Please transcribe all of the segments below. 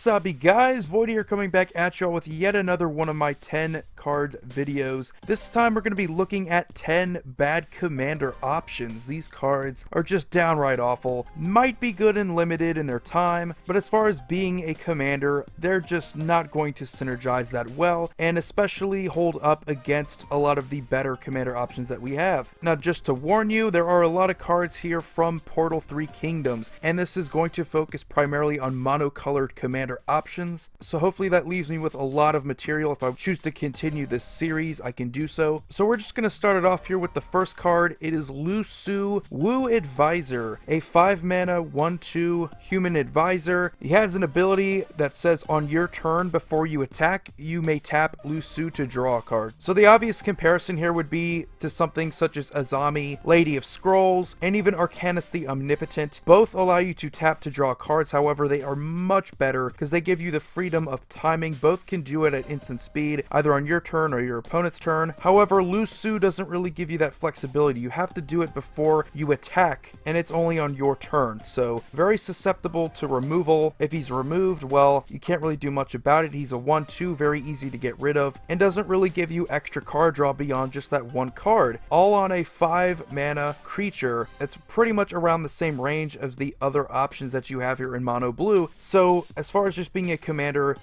Wasabi guys, Void here coming back at y'all with yet another one of my 10 card videos. This time we're going to be looking at 10 bad commander options. These cards are just downright awful, might be good and limited in their time, but as far as being a commander, they're just not going to synergize that well, and especially hold up against a lot of the better commander options that we have. Now just to warn you, there are a lot of cards here from Portal 3 Kingdoms, and this is going to focus primarily on monocolored commander options, so hopefully that leaves me with a lot of material. If I choose to continue this series, I can do so. So we're just going to start it off here with the first card. It is Lu Su, Wu Advisor, a 5 mana 1/2 human advisor. He has an ability that says on your turn before you attack, you may tap Lu Su to draw a card. So the obvious comparison here would be to something such as Azami, Lady of Scrolls, and even Arcanus the Omnipotent. Both allow you to tap to draw cards, however they are much better because they give you the freedom of timing. Both can do it at instant speed, either on your turn or your opponent's turn. However, Lu Su doesn't really give you that flexibility. You have to do it before you attack, and it's only on your turn, so very susceptible to removal. If he's removed, well, you can't really do much about it. He's a 1/2, very easy to get rid of, and doesn't really give you extra card draw beyond just that one card. All on a 5 mana creature that's pretty much around the same range as the other options that you have here in mono blue. So as far as just being a commander.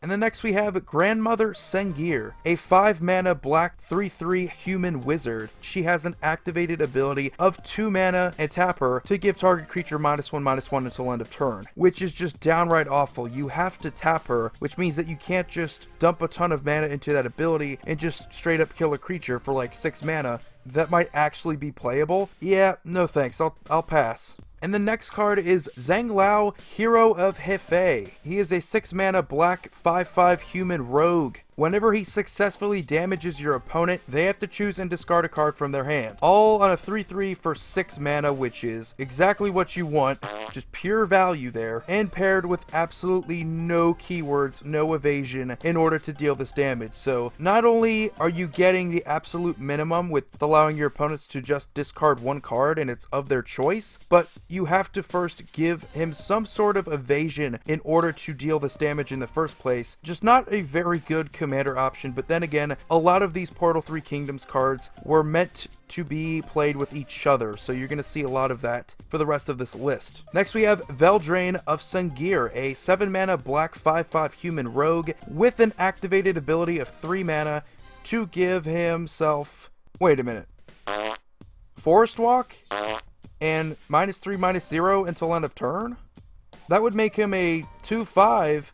And then next we have Grandmother Sengir, a 5 mana black 3/3 human wizard. She has an activated ability of 2 mana and tap her to give target creature -1/-1 until end of turn, which is just downright awful. You have to tap her, which means that you can't just dump a ton of mana into that ability and just straight up kill a creature for like 6 mana. That might actually be playable. Yeah, no thanks, I'll pass. And the next card is Zhang Lao, Hero of Hefei. He is a 6 mana black 5/5 human rogue. Whenever he successfully damages your opponent, they have to choose and discard a card from their hand. All on a 3/3 for 6 mana, which is exactly what you want. Just pure value there. And paired with absolutely no keywords, no evasion in order to deal this damage. So not only are you getting the absolute minimum with allowing your opponents to just discard one card and it's of their choice, but you have to first give him some sort of evasion in order to deal this damage in the first place. Just not a very good commander option, but then again, a lot of these Portal 3 Kingdoms cards were meant to be played with each other, so you're going to see a lot of that for the rest of this list. Next we have Veldrain of Sengir, a 7 mana black 5/5 human rogue with an activated ability of 3 mana to give himself, wait a minute, Forest Walk and -3/-0 until end of turn? That would make him a 2/5,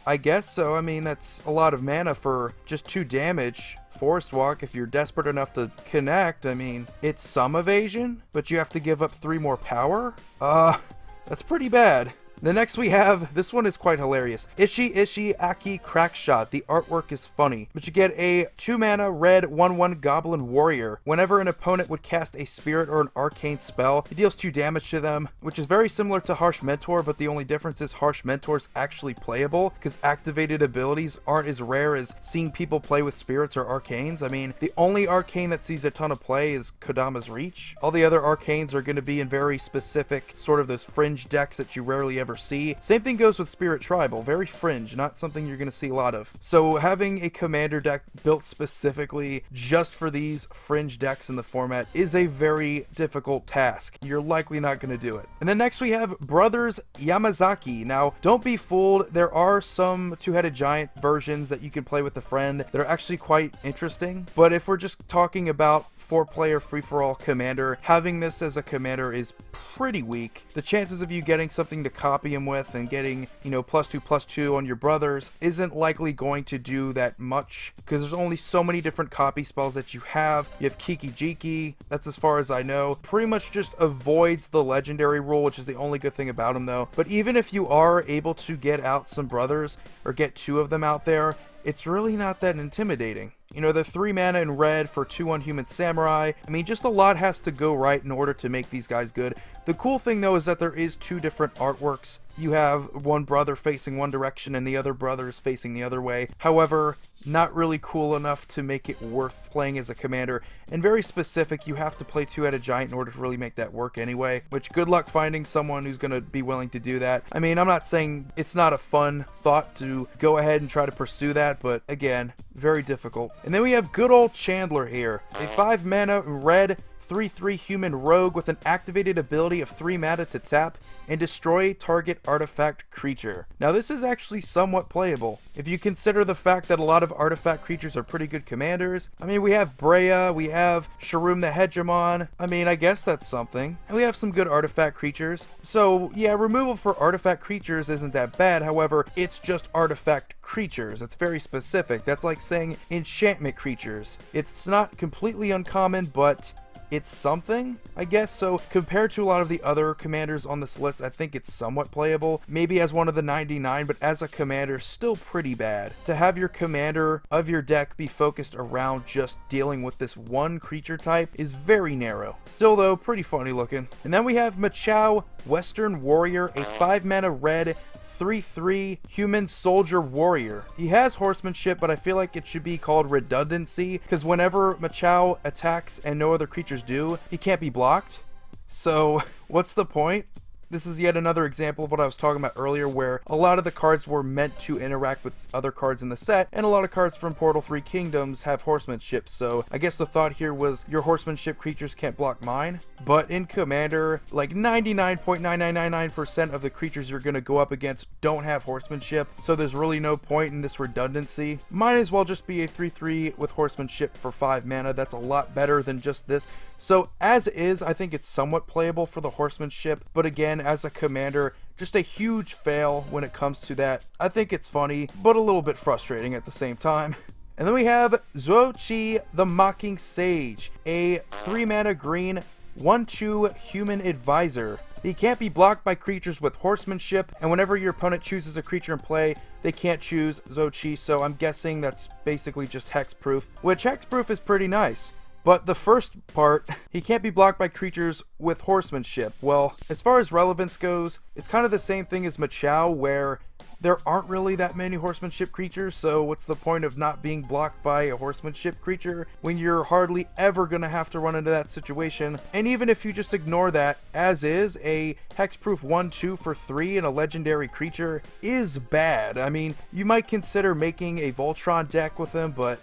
I guess so. I mean, that's a lot of mana for just 2 damage. Forest Walk, if you're desperate enough to connect, I mean, it's some evasion, but you have to give up 3 more power? That's pretty bad. The next we have, this one is quite hilarious. Ishi Aki Crackshot. The artwork is funny, but you get a 2 mana red 1/1 goblin warrior. Whenever an opponent would cast a spirit or an arcane spell, it deals 2 damage to them, which is very similar to Harsh Mentor, but the only difference is Harsh Mentor is actually playable because activated abilities aren't as rare as seeing people play with spirits or arcanes. I mean, the only arcane that sees a ton of play is Kodama's Reach. All the other arcanes are going to be in very specific, sort of those fringe decks that you rarely ever see. Same thing goes with Spirit Tribal, very fringe, not something you're going to see a lot of. So having a commander deck built specifically just for these fringe decks in the format is a very difficult task. You're likely not going to do it. And then next we have Brothers Yamazaki. Now, don't be fooled, there are some 2-headed giant versions that you can play with a friend that are actually quite interesting, but if we're just talking about 4-player free-for-all commander, having this as a commander is pretty weak. The chances of you getting something to copy him with and getting, you know, +2/+2 on your brothers isn't likely going to do that much because there's only so many different copy spells that you have. You have Kiki Jiki, that's as far as I know. Pretty much just avoids the legendary rule, which is the only good thing about him though. But even if you are able to get out some brothers or get 2 of them out there, it's really not that intimidating. You know, the 3 mana in red for 2/1 human samurai. I mean, just a lot has to go right in order to make these guys good. The cool thing though is that there is two different artworks. You have one brother facing one direction and the other brother is facing the other way. However, not really cool enough to make it worth playing as a commander, and very specific. You have to play two-headed giant in order to really make that work anyway, which good luck finding someone who's going to be willing to do that. I mean, I'm not saying it's not a fun thought to go ahead and try to pursue that, but again, very difficult. And then we have good old Chandler here, a 5 mana red 3/3 human rogue with an activated ability of 3 mana to tap and destroy target artifact creature. Now this is actually somewhat playable if you consider the fact that a lot of artifact creatures are pretty good commanders. I mean, we have Breya, we have Sharuum the Hegemon. I mean, I guess that's something. And we have some good artifact creatures. So yeah, removal for artifact creatures isn't that bad. However, it's just artifact creatures. It's very specific. That's like saying enchantment creatures. It's not completely uncommon, but it's something, I guess. So compared to a lot of the other commanders on this list, I think it's somewhat playable. Maybe as one of the 99, but as a commander, still pretty bad. To have your commander of your deck be focused around just dealing with this one creature type is very narrow. Still though, pretty funny looking. And then we have Machao, Western Warrior, a 5 mana red 3/3 human soldier warrior. He has horsemanship, but I feel like it should be called redundancy, because whenever Machao attacks and no other creatures do, he can't be blocked. So what's the point? This is yet another example of what I was talking about earlier, where a lot of the cards were meant to interact with other cards in the set, and a lot of cards from Portal 3 Kingdoms have horsemanship, so I guess the thought here was your horsemanship creatures can't block mine. But in Commander, like 99.9999% of the creatures you're going to go up against don't have horsemanship, so there's really no point in this redundancy. Might as well just be a 3/3 with horsemanship for 5 mana. That's a lot better than just this. So as is, I think it's somewhat playable for the horsemanship, but again, as a commander, just a huge fail when it comes to that. I think it's funny, but a little bit frustrating at the same time. And then we have Zhuo-Chi the Mocking Sage, a 3 mana green 1/2 human advisor. He can't be blocked by creatures with horsemanship, and whenever your opponent chooses a creature in play, they can't choose Zhuo-Chi, so I'm guessing that's basically just hexproof, which hexproof is pretty nice. But the first part, he can't be blocked by creatures with horsemanship. Well, as far as relevance goes, it's kind of the same thing as Machao, where there aren't really that many horsemanship creatures, so what's the point of not being blocked by a horsemanship creature when you're hardly ever going to have to run into that situation? And even if you just ignore that, as is, a hexproof 1/2 for 3 and a legendary creature is bad. I mean, you might consider making a Voltron deck with him, but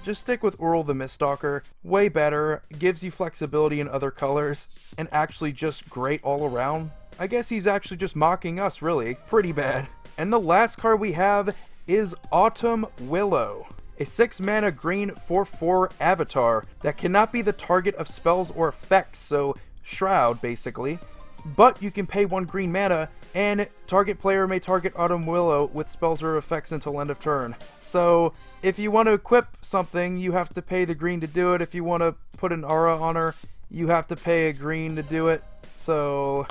just stick with Urul the Miststalker. Way better, gives you flexibility in other colors, and actually just great all around. I guess he's actually just mocking us, really. Pretty bad. And the last card we have is Autumn Willow, a 6 mana green 4/4 avatar that cannot be the target of spells or effects, so Shroud basically. But you can pay 1 green mana, and target player may target Autumn Willow with spells or effects until end of turn. So if you want to equip something, you have to pay the green to do it. If you want to put an aura on her, you have to pay a green to do it. So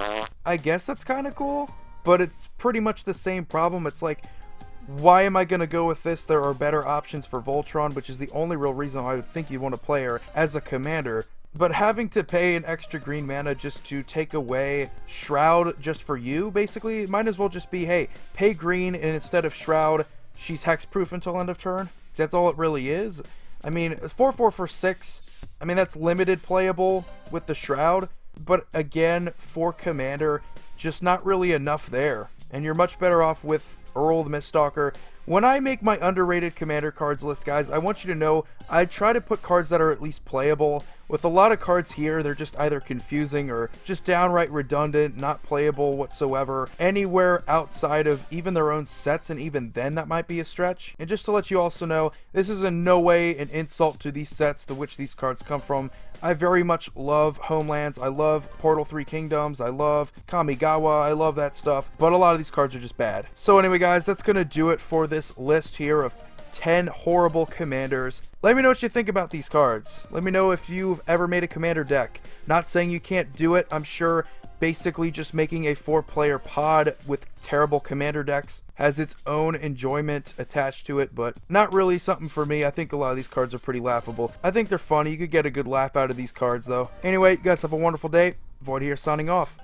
I guess that's kind of cool, but it's pretty much the same problem. It's like, why am I going to go with this? There are better options for Voltron, which is the only real reason I would think you'd want to play her as a commander. But having to pay an extra green mana just to take away Shroud just for you, basically, it might as well just be, hey, pay green, and instead of Shroud, she's hexproof until end of turn. That's all it really is. I mean, 4/4 for 6, I mean, that's limited playable with the Shroud, but again, for commander, just not really enough there. And you're much better off with Urul the Miststalker. When I make my underrated commander cards list, guys, I want you to know I try to put cards that are at least playable. With a lot of cards here, they're just either confusing or just downright redundant, not playable whatsoever, anywhere outside of even their own sets, and even then that might be a stretch. And just to let you also know, this is in no way an insult to these sets to which these cards come from. I very much love Homelands, I love Portal 3 Kingdoms, I love Kamigawa, I love that stuff, but a lot of these cards are just bad. So anyway guys, that's going to do it for this list here of 10 horrible commanders. Let me know what you think about these cards. Let me know if you've ever made a commander deck. Not saying you can't do it, I'm sure basically just making a 4-player pod with terrible commander decks has its own enjoyment attached to it, but not really something for me. I think a lot of these cards are pretty laughable. I think they're funny. You could get a good laugh out of these cards though. Anyway, you guys have a wonderful day. Void here signing off.